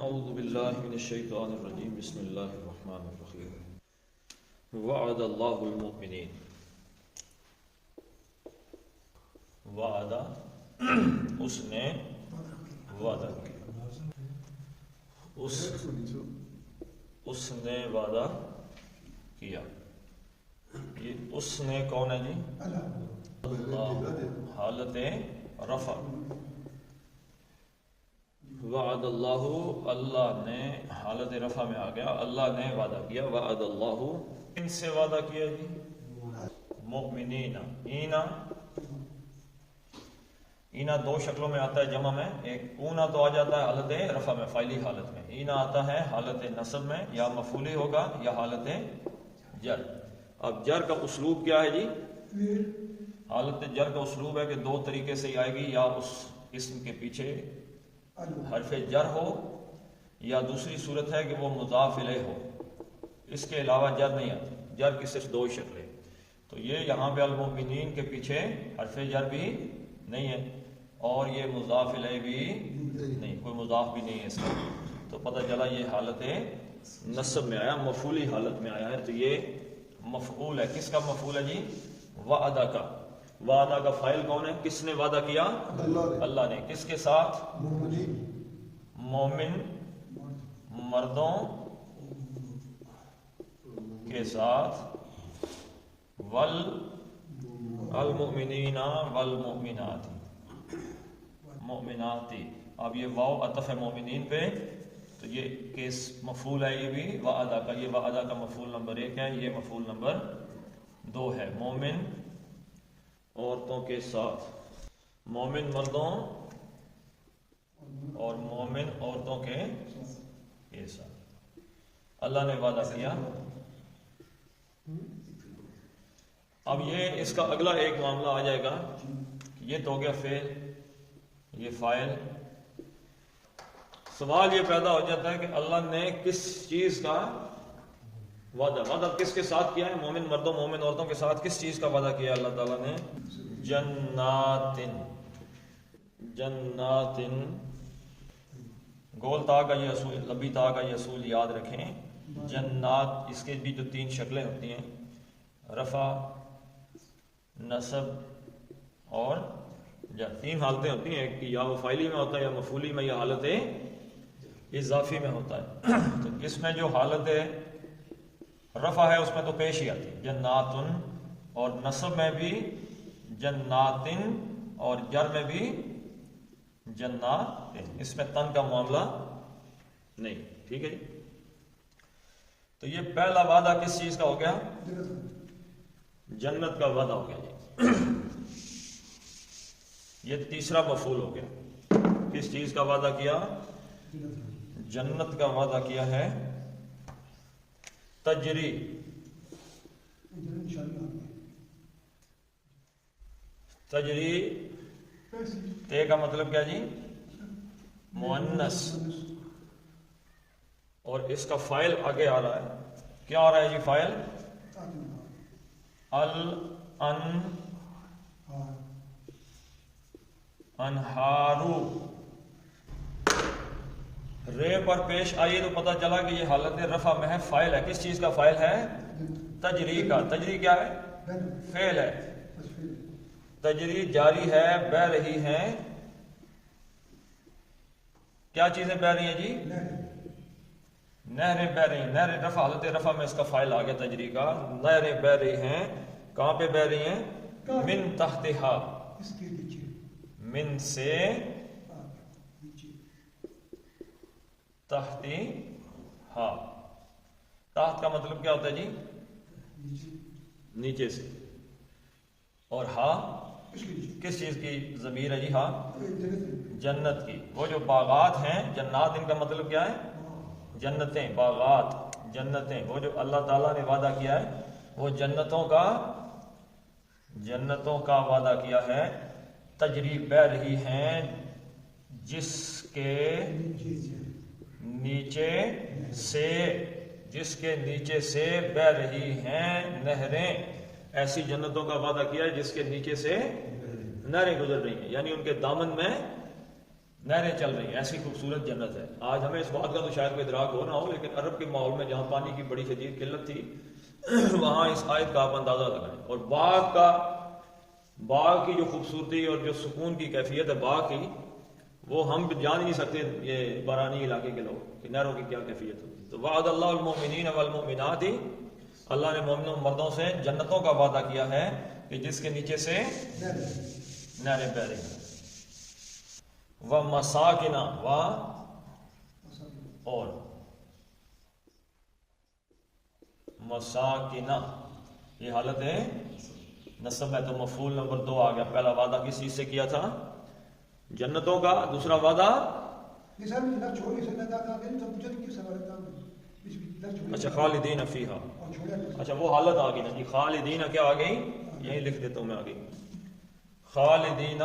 اعوذ باللہ من الشیطان الرجیم بسم اللہ الرحمن الرحیم وعد اللہ المؤمنین وعدہ اس نے وعدہ کیا اس نے وعدہ کیا یہ اس نے کون ہے جی اللہ حالت رفع وعد اللہ اللہ نے حالت رفع میں آ گیا اللہ نے وعدہ کیا وعد اللہ ان سے وعدہ کیا جی مؤمنین اینا دو شکلوں میں آتا ہے جمع میں ایک اونا تو آ جاتا ہے حالت رفع میں فعلی حالت میں اینا آتا ہے حالت نصب میں یا مفعولی ہوگا یا حالت جر اب جر کا اسلوب کیا ہے جی حالت جر کا اسلوب ہے کہ دو طریقے سے آئے گی یا اس اسم کے پیچھے حرف جر ہو یا دوسری صورت ہے کہ وہ مضاف الیہ ہو اس کے علاوہ جر نہیں آتی جر کی صرف دو شکلیں تو یہ یہاں پہ المؤمنین کے پیچھے حرف جر بھی نہیں ہے اور یہ مضاف الیہ بھی نہیں کوئی مضاف بھی نہیں ہے اس کا تو پتہ چلا یہ حالت نصب میں آیا مفعولی حالت میں آیا ہے تو یہ مفعول ہے کس کا مفعول ہے جی وعدہ کا وعدہ کا فاعل کون ہے کس نے وعدہ کیا اللہ نے کس کے ساتھ مومن مردوں کے ساتھ والمؤمنین والمؤمنات مؤمناتی اب یہ واو عطف ہے مومنین پہ تو یہ کس مفعول ہے یہ بھی وعدہ کا یہ وعدہ کا مفعول نمبر 1 ہے یہ مفعول نمبر 2 ہے مومن عورتوں کے ساتھ مومن مردوں اور مومن عورتوں کے ساتھ اللہ نے وعدہ کیا اب یہ اس کا اگلا ایک معاملہ آ جائے گا یہ تو ہو گیا فعل یہ فاعل سوال یہ پیدا ہو جاتا ہے کہ اللہ نے کس چیز کا وعدہ کس کے ساتھ کیا ہے مومن مردوں مومن عورتوں کے ساتھ کس چیز کا وعدہ کیا اللہ تعالیٰ نے جنات گول تا کا یہ اصول لمبی تا کا یہ اصول یاد رکھیں جنات اس کے بھی جو 3 شکلیں ہوتی ہیں رفع نصب اور جر 3 حالتیں ہوتی ہیں ایک یا وہ فاعلی میں ہوتا ہے یا مفعولی میں یا حالت اضافی میں ہوتا ہے تو اس میں جو حالت رفع ہے اس میں تو پیش ہی آتی ہے جناتن اور نصب میں بھی جناتن اور جر میں بھی جناتن اس میں تن کا معاملہ نہیں ٹھیک ہے جی تو یہ پہلا وعدہ کس چیز کا ہو گیا جنت کا وعدہ ہو گیا جی یہ تیسرا مفعول ہو گیا کس چیز کا وعدہ کیا جنت کا وعدہ کیا ہے تجری تے کا مطلب کیا جی مؤنث اور اس کا فاعل آگے آ رہا ہے کیا آ رہا ہے جی فاعل انہارو رے پر پیش آئی تو پتہ چلا کہ یہ حالت رفع میں ہے فاعل ہے کس چیز کا فاعل ہے تجری کا تجری کیا ہے فعل ہے تجری جاری ہے بہ رہی ہیں کیا چیزیں بہ رہی ہیں جی نہریں بہ رہی ہیں نہریں رفع حالت رفع میں اس کا فاعل آ گیا تجری کا نہریں بہ رہی ہیں کہاں پہ بہ رہی ہیں من تحتہا من سے تحتی ہا تحت کا مطلب کیا ہوتا ہے جی نیچے سے اور ہا کس چیز کی ضمیر ہے جی ہا جنت کی وہ جو باغات ہیں جنات ان کا مطلب کیا ہے جنتیں باغات جنتیں وہ جو اللہ تعالیٰ نے وعدہ کیا ہے وہ جنتوں کا وعدہ کیا ہے تجری بہ رہی ہیں جس کے نیچے سے بہ رہی ہیں نہریں ایسی جنتوں کا وعدہ کیا ہے جس کے نیچے سے نہریں گزر رہی ہیں یعنی ان کے دامن میں نہریں چل رہی ہیں، ایسی خوبصورت جنت ہے. آج ہمیں اس بات کا تو شاید کوئی ادراک ہو نہ ہو، لیکن عرب کے ماحول میں جہاں پانی کی بڑی شدید قلت تھی وہاں اس آیت کا آپ اندازہ لگائیں. اور باغ کی جو خوبصورتی اور جو سکون کی کیفیت ہے باغ کی، وہ ہم جان ہی نہیں سکتے یہ بارانی علاقے کے لوگ کہ نہروں کی کیا کیفیت ہوتی. تو وعد اللہ المؤمنین والمؤمنات، اللہ نے مومنوں مردوں سے جنتوں کا وعدہ کیا ہے کہ جس کے نیچے سے نہریں بہ رہی ہیں. وَمَسَاكِنَ اور مساکنہ، یہ حالت ہے نصب ہے تو مفعول نمبر 2 آ گیا. پہلا وعدہ کس چیز سے کیا تھا؟ جنتوں کا. دوسرا وعدہ اچھا خالدین فیہا، اچھا وہ حالت آ گئی نا جی. خالدین کیا آ گئی؟ یہی لکھ دیتا ہوں میں آگے. خالدین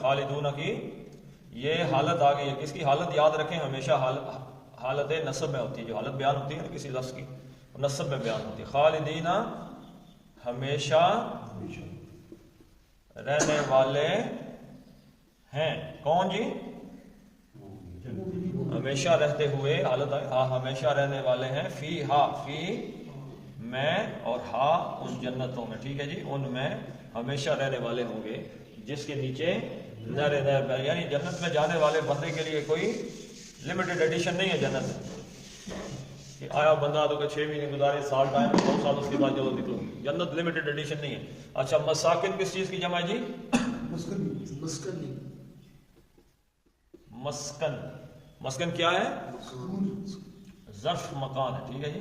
خالدون کی یہ حالت آ گئی ہے. کس کی حالت؟ یاد رکھیں ہمیشہ حالت نصب میں ہوتی ہے. جو حالت بیان ہوتی ہے نا کسی لفظ کی، نصب میں بیان ہوتی ہے. خالدین ہمیشہ رہنے والے ہیں. کون جی؟ ہمیشہ رہتے ہوئے حالت ہمیشہ رہنے والے ہیں. فی ہا، فی میں، اور ہا ان جنتوں میں. ٹھیک ہے جی، ان میں ہمیشہ رہنے والے ہوں گے جس کے نیچے نہر نہر. یعنی جنت میں جانے والے بندے کے لیے کوئی لمیٹڈ ایڈیشن نہیں ہے جنت کہ آیا بندہ تو کہ 6 مہینے گزارے، سال ٹائم 2 سال اس کے بعد چلو نکلو. جنت لمیٹڈ ایڈیشن نہیں ہے. اچھا مساکن کس چیز کی جمع ہے جی؟ مسکن. مسکن کیا ہے؟ ظرف مکان ہے. ٹھیک ہے جی،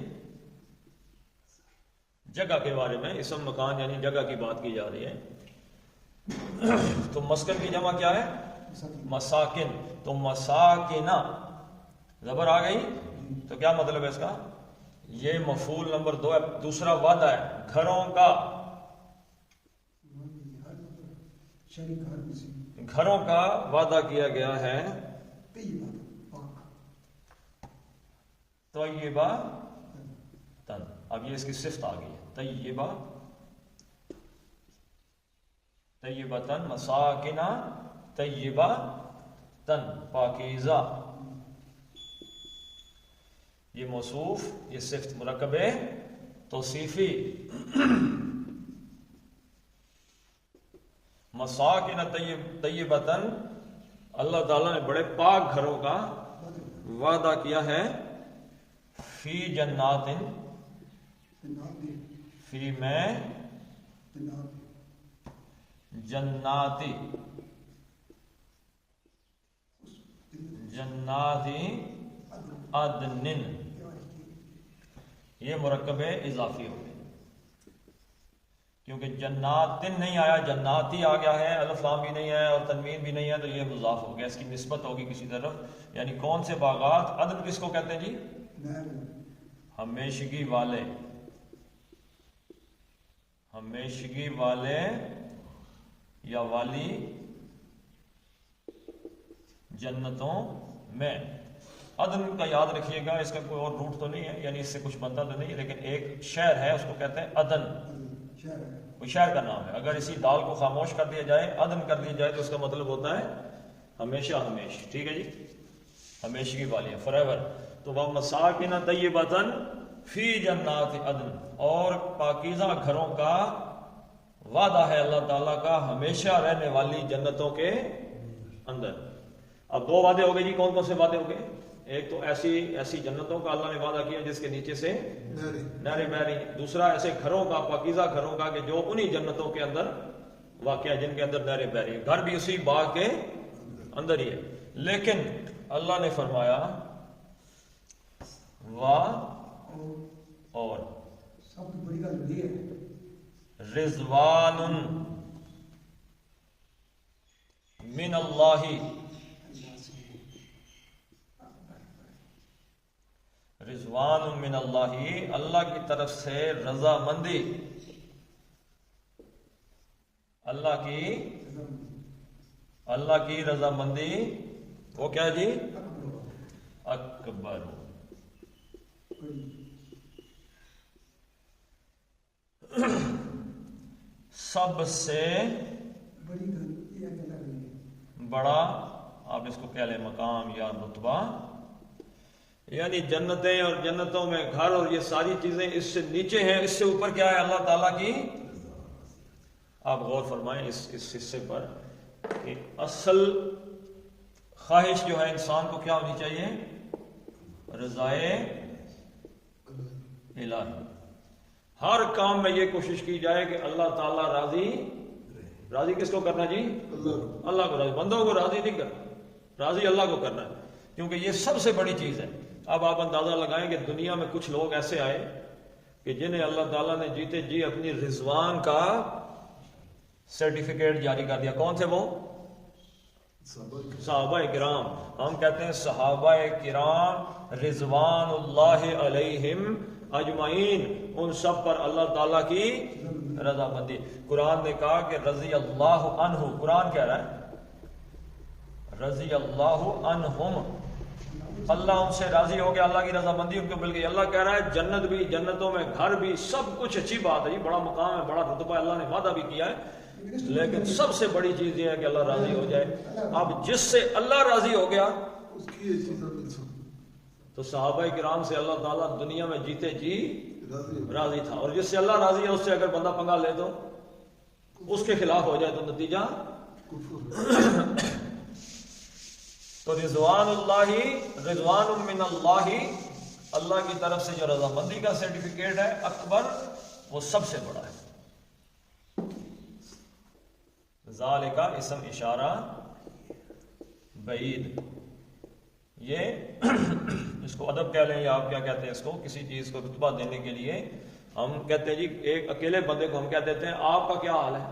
جگہ کے بارے میں. اسم مکان یعنی جگہ کی بات کی جا رہی ہے. تو مسکن کی جمع کیا ہے؟ مساکن. تو مساکنہ زبر آ گئی تو کیا مطلب ہے اس کا؟ یہ مفعول نمبر 2 ہے. دوسرا وعدہ ہے گھروں کا. گھروں کا وعدہ کیا گیا ہے. طیبہ تن. اب یہ اس کی صفت آ گئی ہے. طیبہ تن، مساکنہ طیبہ تن، پاکیزہ. یہ موصوف، یہ صفت مرکب توصیفی. مساکن طیبہ تن، اللہ تعالیٰ نے بڑے پاک گھروں کا وعدہ کیا ہے. فی جنات، فی میں جناتی عدن. یہ مرکب اضافی ہو گیا کیونکہ جناتن نہیں آیا، جناتی آ گیا ہے. الف لام بھی نہیں ہے اور تنوین بھی نہیں ہے، تو یہ مضاف ہو گیا. اس کی نسبت ہوگی کسی طرف. یعنی کون سے باغات؟ عدن کس کو کہتے ہیں جی؟ ہمیشگی والے. ہمیشگی والے یا والی جنتوں میں. عدن کا یاد رکھیے گا، اس کا کوئی اور روٹ تو نہیں ہے، یعنی اس سے کچھ بنتا تو نہیں ہے، لیکن ایک شہر ہے اس کو کہتے ہیں عدن. کوئی شہر کا نام ہے. اگر اسی دال کو خاموش کر دیا جائے، عدن کر دیا جائے، تو اس کا مطلب ہوتا ہے ہمیشہ ہمیش. ٹھیک ہے جی، ہمیشگی والی ہے، فور ایور. تو وہ مساکن طیبۃ فی جنات عدن، اور پاکیزہ گھروں کا وعدہ ہے اللہ تعالیٰ کا ہمیشہ رہنے والی جنتوں کے اندر. اب 2 وعدے ہو گئے جی. کون کون سے وعدے ہو گئے؟ ایک تو ایسی جنتوں کا اللہ نے وعدہ کیا جس کے نیچے سے نہریں بہ رہی ہیں. دوسرا ایسے گھروں کا، پاکیزہ گھروں کا کہ جو انہی جنتوں کے اندر واقع ہے جن کے اندر نہریں بہ رہی ہیں. گھر بھی اسی باغ کے اندر ہی ہے. لیکن اللہ نے فرمایا اور سب سے بڑی گل یہ ہے رضوان من اللہ، رضوان من اللہ، اللہ کی طرف سے رضامندی. اللہ کی رضامندی وہ کیا جی؟ اکبر. سب سے بڑی گل یہ گل ہے بڑا، آپ اس کو کہہ لیں مقام یا رتبہ، یعنی جنتیں اور جنتوں میں گھر اور یہ ساری چیزیں اس سے نیچے ہیں، اس سے اوپر کیا ہے؟ اللہ تعالیٰ کی۔ آپ غور فرمائیں اس حصے پر کہ اصل خواہش جو ہے انسان کو کیا ہونی چاہیے؟ رضائے الہی۔ ہر کام میں یہ کوشش کی جائے کہ اللہ تعالیٰ راضی کس کو کرنا جی؟ اللہ کو راضی، بندوں کو راضی نہیں کرنا، راضی اللہ کو کرنا ہے، کیونکہ یہ سب سے بڑی چیز ہے۔ اب آپ اندازہ لگائیں کہ دنیا میں کچھ لوگ ایسے آئے کہ جنہیں اللہ تعالیٰ نے جیتے جی اپنی رضوان کا سرٹیفکیٹ جاری کر دیا۔ کون تھے وہ؟ صحابہ کرام۔ ہم کہتے ہیں صحابہ کرام رضوان اللہ علیہم اجمعین، ان سب پر اللہ تعالیٰ کی رضا مندی۔ قرآن نے کہا کہ رضی اللہ عنہ، قرآن کہہ رہا ہے رضی اللہ عنہم، اللہ ان سے راضی ہو گیا، اللہ کی رضا مندی ان کو مل گئی۔ اللہ کہہ رہا ہے جنت بھی، جنتوں میں گھر بھی، سب کچھ اچھی بات ہے جی، بڑا مقام ہے، بڑا رتبہ ہے، اللہ نے وعدہ بھی کیا ہے، لیکن سب سے بڑی چیز یہ ہے کہ اللہ راضی ہو جائے۔ اب جس سے اللہ راضی ہو گیا تو صحابہ کرام سے اللہ تعالیٰ دنیا میں جیتے جی راضی تھا، اور جس سے اللہ راضی ہے اس سے اگر بندہ پنگا لے تو اس کے خلاف ہو جائے تو نتیجہ تو رضوان اللہ، رضوان من اللہ، اللہ کی طرف سے جو رضامندی کا سرٹیفکیٹ ہے اکبر، وہ سب سے بڑا ہے۔ ذالک اسم اشارہ بعید، یہ اس کو ادب کہہ لیں یا آپ کیا کہتے ہیں اس کو، کسی چیز کو رتبہ دینے کے لیے ہم کہتے ہیں جی ایک اکیلے بندے کو ہم کیا دیتے ہیں آپ کا کیا حال ہے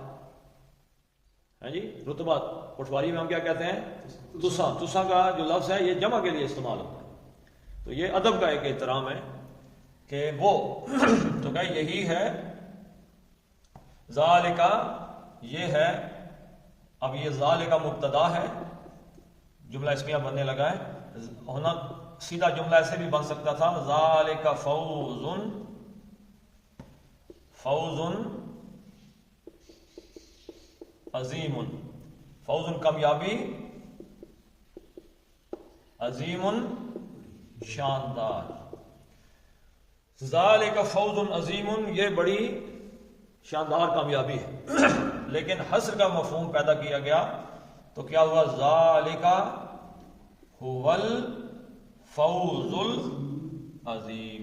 جی، رتبہ۔ پٹواری میں ہم کیا کہتے ہیں؟ تسا کا جو لفظ ہے یہ جمع کے لیے استعمال ہوتا ہے، تو یہ ادب کا ایک احترام ہے کہ وہ تو کہ یہی ہے ذالکا، یہ ہے۔ اب یہ ذالکا مبتدا ہے، جملہ اسمیہ بننے لگا ہے، ہونا سیدھا جملہ ایسے بھی بن سکتا تھا ذالک فوز عظیم، فوز کامیابی، عظیم شاندار۔ ذالک فوز عظیم، یہ بڑی شاندار کامیابی ہے، لیکن حصر کا مفہوم پیدا کیا گیا تو کیا ہوا؟ ذالک هو الفوز العظیم،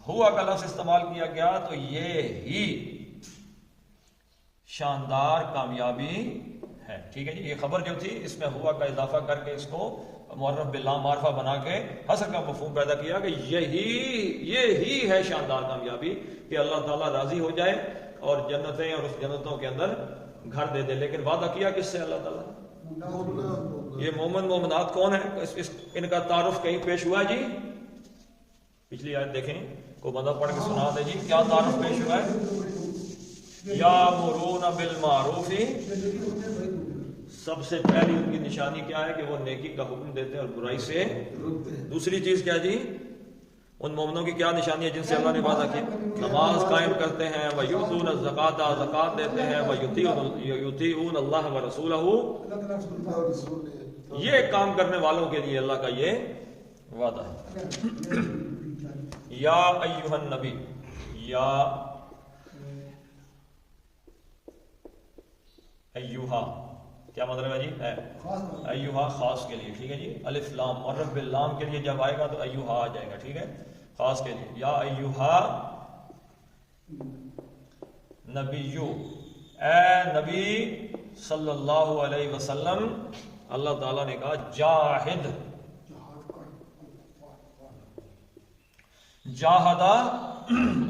ہوا کا لفظ استعمال کیا گیا تو یہ ہی شاندار کامیابی ہے، ٹھیک ہے جی۔ یہ خبر جو تھی اس میں ہوا کا اضافہ کر کے اس کو معرف باللام معرفہ بنا کے حصر کا مفہوم پیدا کیا کہ یہی ہے شاندار کامیابی کہ اللہ تعالیٰ راضی ہو جائے اور جنتیں اور اس جنتوں کے اندر گھر دے دے۔ لیکن وعدہ کیا کس سے اللہ تعالیٰ؟ یہ مومن مومنات کون ہیں؟ ان کا تعارف کہیں پیش ہوا ہے جی؟ پچھلی آیت دیکھیں، کوئی بندہ پڑھ کے سنا دے جی کیا تعارف پیش ہوا ہے؟ یامرون بالمعروف، سب سے پہلی ان کی نشانی کیا ہے کہ وہ نیکی کا حکم دیتے ہیں اور برائی سے۔ دوسری چیز کیا جی؟ ان مومنوں کی کیا نشانی ہے جن سے اللہ نے وعدہ کیا؟ نماز قائم کرتے ہیں، وَيُؤْتُونَ الزَّكَاةَ، زکات دیتے ہیں، وَيُطِيعُونَ اللَّهَ وَرَسُولَهُ، یہ کام کرنے والوں کے لیے اللہ کا یہ وعدہ ہے۔ یا ایھا النبی، یا ایھا کیا مطلب ہے جی؟ ایھا خاص کے لیے، ٹھیک ہے جی۔ الف لام اور رب اللام کے لیے جب آئے گا تو ایھا آ جائے گا، ٹھیک ہے، خاص کے لیے۔ یا ایھا نبیو، اے نبی صلی اللہ علیہ وسلم، اللہ تعالیٰ نے کہا جاہد، جاہدہ،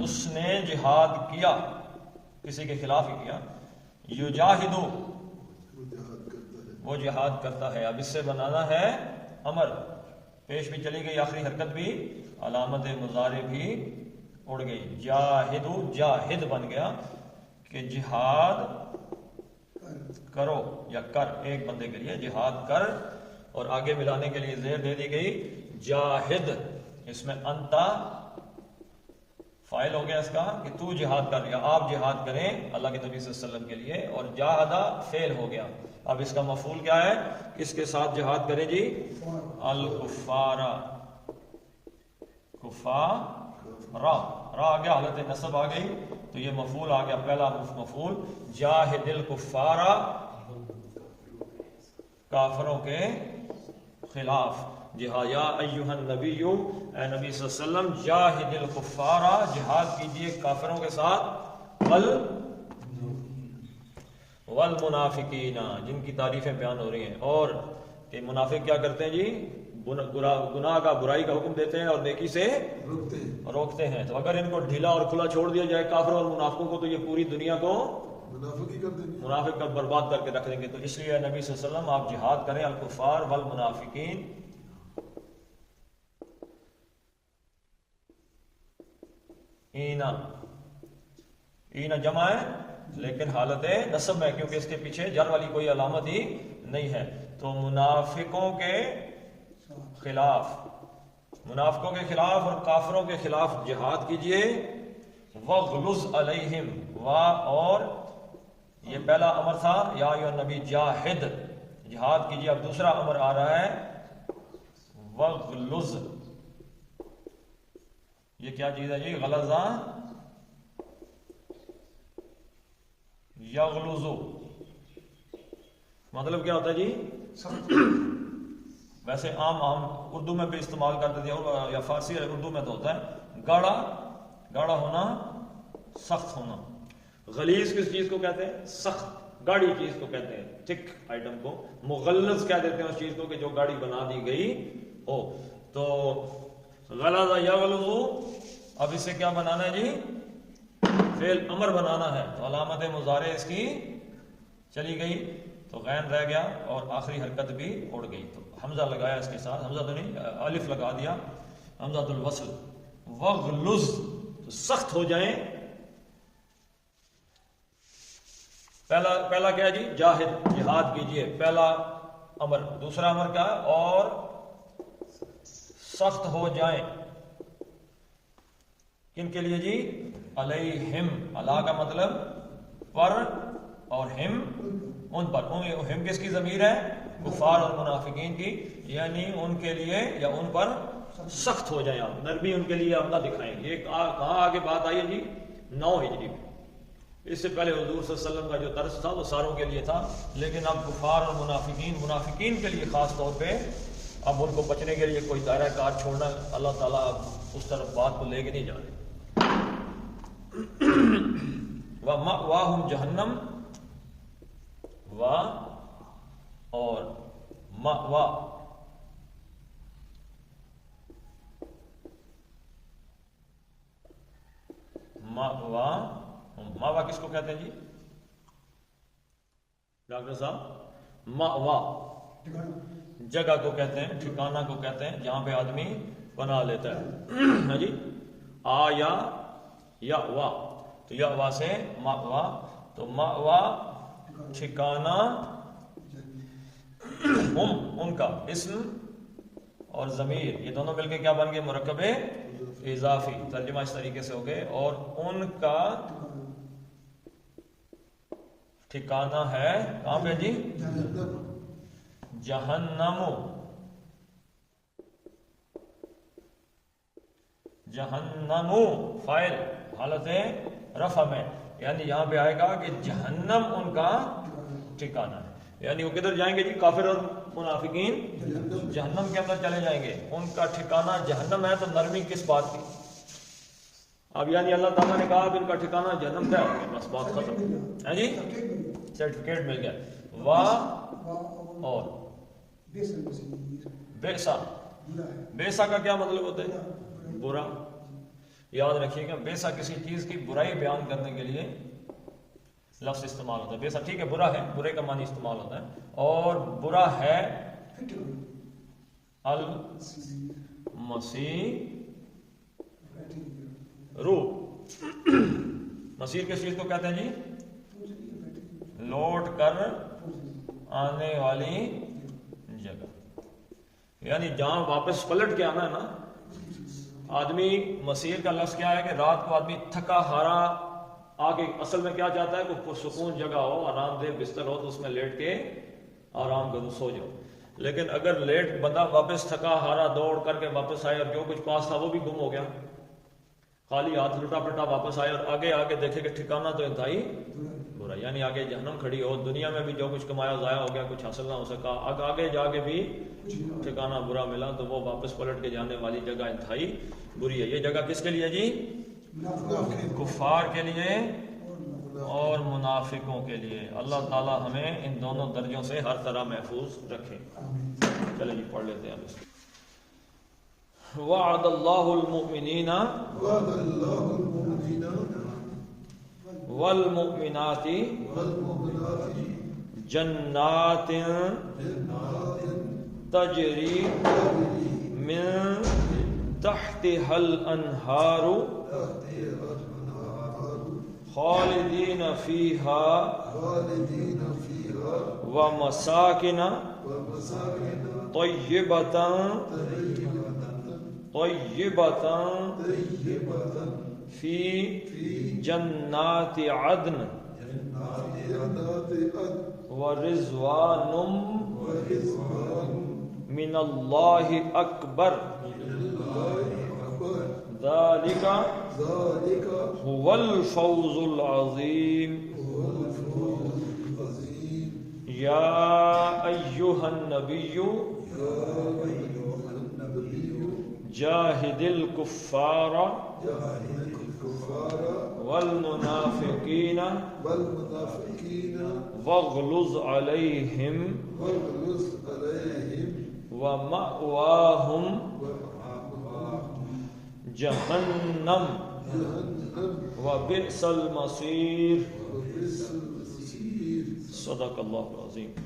اس نے جہاد کیا، کسی کے خلاف ہی کیا۔ یجاہدو، وہ جہاد کرتا ہے۔ اب اس سے بنانا ہے امر، پیش بھی چلی گئی، آخری حرکت بھی، علامت مضارع بھی اڑ گئی۔ جاہدو، جاہد بن گیا کہ جہاد کرو یا کر، ایک بندے کے لیے جہاد کر، اور آگے ملانے کے لیے زیر دے دی گئی جاہد، اس میں انتا فائل ہو گیا اس کا کہ تو جہاد کر یا آپ جہاد کریں اللہ کے نبی صلی اللہ علیہ وسلم کے لیے، اور جاہدہ فعل ہو گیا. اب اس کا مفعول کیا ہے؟ کس کے ساتھ جہاد کریں جی؟ الکفارا. کفارا را آ گیا، حالت نصب آ گئی تو یہ مفعول آ گیا، پہلا مفعول. جاہد الکفارا، کافروں کے خلاف جہاد. یا ایھا النبی، اے نبی صلی اللہ علیہ وسلم، جاہد الکفارا، جہاد کیجئے کافروں کے ساتھ، والمنافقین، جن کی تعریفیں بیان ہو رہی ہیں. اور کہ منافق کیا کرتے ہیں جی؟ گناہ کا، برائی کا حکم دیتے ہیں اور نیکی سے روکتے ہیں. تو اگر ان کو ڈھیلا اور کھلا چھوڑ دیا جائے کافروں اور منافقوں کو، تو یہ پوری دنیا کو منافق کر برباد کر کے رکھ دیں گے. تو اس لیے نبی صلی اللہ علیہ وسلم آپ جہاد کریں الکفار والمنافقین. اینا جمع ہے لیکن حالت نصب ہے، کیونکہ اس کے پیچھے جر والی کوئی علامت ہی نہیں ہے. تو منافقوں کے خلاف، منافقوں کے خلاف اور کافروں کے خلاف جہاد کیجئے. وغلظ علیہم، اور یہ پہلا امر تھا یا ایھا النبی جاہد، جہاد کیجئے. اب دوسرا امر آ رہا ہے وغلظ. یہ کیا چیز ہے جی؟ غلظہ یغلظ، مطلب کیا ہوتا ہے جی؟ ویسے عام اردو میں بھی استعمال کر دیا یا فارسی یا اردو میں تو ہوتا ہے گاڑا ہونا، سخت ہونا. غلیظ کس چیز کو کہتے ہیں؟ سخت گاڑی چیز کو کہتے ہیں، تھک آئٹم کو. مغلظ کہہ دیتے ہیں اس چیز کو کہ جو گاڑی بنا دی گئی ہو. تو غلظ یغلظ، اب اسے کیا بنانا ہے جی؟ فعل امر بنانا ہے. تو علامت مضارع اس کی چلی گئی تو غین رہ گیا اور آخری حرکت بھی اڑ گئی. تو حمزہ لگایا اس کے ساتھ، حمزہ تو نہیں، الف لگا دیا، حمزہ الوصل. وغلظ، تو سخت ہو جائیں. پہلا کیا جی؟ جاہد، جہاد کیجئے، پہلا امر. دوسرا امر کیا ہے؟ اور سخت ہو جائیں. کن کے لیے جی؟ علیہم. علا کا مطلب پر، اور ہم ان پر. ہم کس کی ضمیر ہے؟ کفار اور منافقین کی. یعنی ان کے لیے یا ان پر سخت ہو جائیں آپ، نرمی ان کے لیے آپ نہ دکھائیں. یہ کہاں آگے بات آئی ہے جی؟ 9 ہجری میں. اس سے پہلے حضور صلی اللہ علیہ وسلم کا جو طرز تھا وہ ساروں کے لیے تھا، لیکن اب کفار اور منافقین کے لیے خاص طور پہ اب ان کو بچنے کے لیے کوئی دائرہ کار چھوڑنا، اللہ تعالیٰ اب اس طرف بات کو لے کے نہیں جا رہے. وَمَأْوَاهُمْ جہنم، اور ماوا کس کو کہتے ہیں جی ڈاکٹر صاحب؟ ماوا جگہ کو کہتے ہیں، ٹھکانہ کو کہتے ہیں جہاں پہ آدمی بنا لیتا ہے جی. یا وا، تو یا وا سے ماوا. تو ماوا ٹھکانہ، ان کا اسم اور ضمیر یہ دونوں مل کے کیا بن گئے؟ مرکب اضافی. ترجمہ اس طریقے سے ہو گئے. اور ان کا ٹھکانہ ہے کہاں پہ جی؟ جہنم. جہنم فاعل حالت رفع میں، یعنی یہاں پہ آئے گا کہ جہنم ان کا ٹھکانہ ہے. یعنی وہ کدھر جائیں گے جی؟ کافر اور منافقین جہنم کے اندر چلے جائیں گے. ان کا ٹھکانہ جہنم ہے. تو نرمی کس بات کی؟ اب یعنی اللہ تعالیٰ نے کہا اب ان کا ٹھکانہ جہنم کا ہے، بس بات ختم ہے جی. سرٹیفکیٹ مل گیا. اور بیسا کا کیا مطلب ہوتا ہے؟ برا. یاد رکھیے گا بیسا کسی چیز کی برائی بیان کرنے کے لیے لفظ استعمال ہوتا ہے. بیسا ٹھیک ہے برا ہے، برے کا معنی استعمال ہوتا ہے. اور برا ہے المسیح روح. مسیر کس چیز کو کہتے ہیں جی؟ لوٹ کر آنے والی جگہ. یعنی جہاں واپس پلٹ کے آنا ہے نا، آدمی مسیر کا لفظ کیا ہے کہ رات کو آدمی تھکا ہارا آگے اصل میں کیا چاہتا ہے کہ پرسکون جگہ ہو، آرام دہ بستر ہو تو اس میں لیٹ کے آرام کرو، سو جاؤ. لیکن اگر لیٹ بندہ واپس تھکا ہارا دوڑ کر کے واپس آئے اور جو کچھ پاس تھا وہ بھی گم ہو گیا، خالی ہاتھ لٹا پٹا واپس آئے اور آگے آگے دیکھے کہ ٹھکانا تو انتہائی برا، یعنی آگے جہنم کھڑی ہو، دنیا میں بھی جو کچھ کمایا ضائع ہو گیا، کچھ حاصل نہ ہو سکا، آگے جا کے بھی ٹھکانا برا ملا، تو وہ واپس پلٹ کے جانے والی جگہ انتہائی بری ہے. یہ جگہ کس کے لیے جی؟ کفار کے لیے اور منافقوں کے لیے. اللہ تعالی ہمیں ان دونوں درجوں سے ہر طرح محفوظ رکھے. چلے جی پڑھ لیتے ہیں. وعد اللہ المؤمنین والمؤمنات جنات تجری من تحتها الانہار خالدین فیہا ومساکن طیبتا فی جنات عدن ورضوان من اللہ اکبر ذالک هو الفوز العظیم. یا ایہا النبی جاہد الکفار والمنافقین واغلظ علیہم ومأواہم جہنم وبئس المصیر. صدق اللہ العظیم.